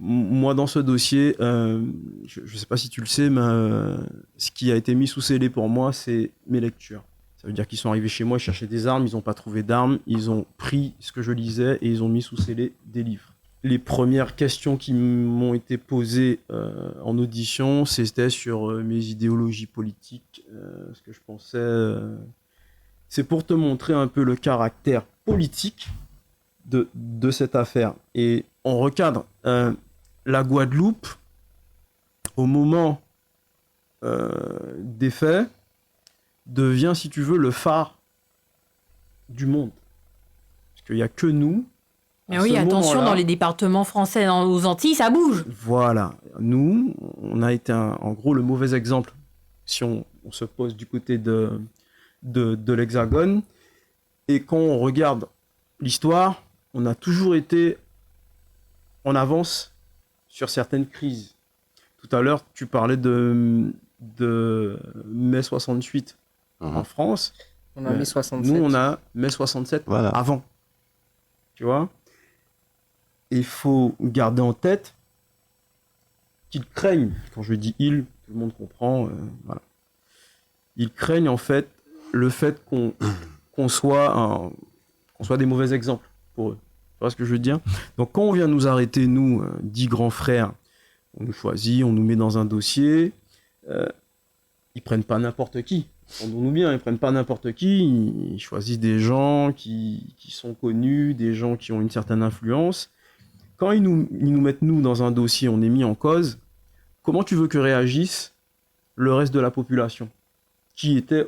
moi, dans ce dossier, je ne sais pas si tu le sais, mais ce qui a été mis sous scellé pour moi, c'est mes lectures. Ça veut dire qu'ils sont arrivés chez moi, ils cherchaient des armes, ils n'ont pas trouvé d'armes, ils ont pris ce que je lisais et ils ont mis sous scellé des livres. Les premières questions qui m'ont été posées en audition, c'était sur mes idéologies politiques, ce que je pensais. C'est pour te montrer un peu le caractère politique de cette affaire. Et on recadre. La Guadeloupe, au moment des faits, devient, si tu veux, le phare du monde. Parce qu'il n'y a que nous. Mais oui, attention, dans les départements français, aux Antilles, ça bouge. Voilà. Nous, on a été, en gros, le mauvais exemple, si on se pose du côté de l'Hexagone. Et quand on regarde l'histoire, on a toujours été en avance sur certaines crises. Tout à l'heure, tu parlais de mai 68 en France. On a mai 67. Nous, on a mai 67 avant. Tu vois ? Il faut garder en tête qu'ils craignent, quand je dis ils, tout le monde comprend, voilà. Ils craignent en fait le fait qu'on soit des mauvais exemples pour eux. Tu vois ce que je veux dire ? Donc quand on vient nous arrêter, nous, 10 grands frères, on nous choisit, on nous met dans un dossier, ils prennent pas n'importe qui. Entendons-nous bien, ils prennent pas n'importe qui, ils choisissent des gens qui sont connus, des gens qui ont une certaine influence. Quand ils nous mettent, nous, dans un dossier, on est mis en cause, comment tu veux que réagisse le reste de la population qui était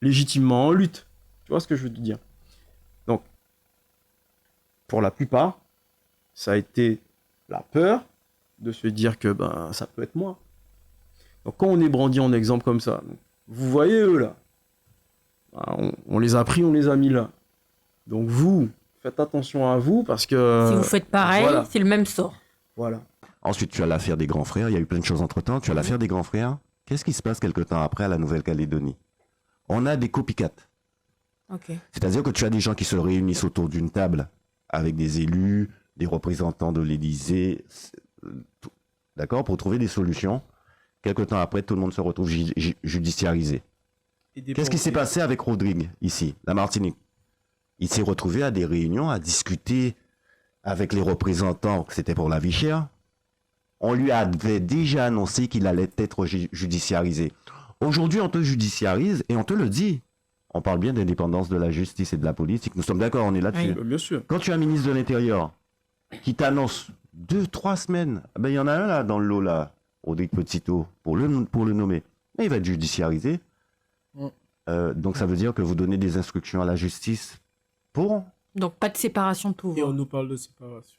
légitimement en lutte? Tu vois ce que je veux te dire? Donc, pour la plupart, ça a été la peur de se dire que ça peut être moi. Donc, quand on est brandi en exemple comme ça, vous voyez eux là, on les a pris, on les a mis là. Donc vous, faites attention à vous parce que... Si vous faites pareil, voilà. C'est le même sort. Voilà. Ensuite, tu as l'affaire des grands frères. Il y a eu plein de choses entre-temps. Tu as l'affaire des grands frères. Qu'est-ce qui se passe quelque temps après à la Nouvelle-Calédonie? On a des copycats. Okay. C'est-à-dire que tu as des gens qui se réunissent autour d'une table avec des élus, des représentants de l'Élysée, d'accord, pour trouver des solutions. Quelque temps après, tout le monde se retrouve judiciarisé. Qu'est-ce qui s'est passé avec Rodrigue, ici, la Martinique? Il s'est retrouvé à des réunions, à discuter avec les représentants, que c'était pour la vie chère. On lui avait déjà annoncé qu'il allait être judiciarisé. Aujourd'hui, on te judiciarise et on te le dit. On parle bien d'indépendance de la justice et de la politique. Nous sommes d'accord, on est là-dessus. Oui, bien sûr. Quand tu as un ministre de l'Intérieur qui t'annonce 2-3 semaines, il y en a un là dans le lot, là, Rodrigue Petito, pour le nommer. Mais il va être judiciarisé. Donc ça veut dire que vous donnez des instructions à la justice pour... Donc pas de séparation de pouvoir. Et on nous parle de séparation.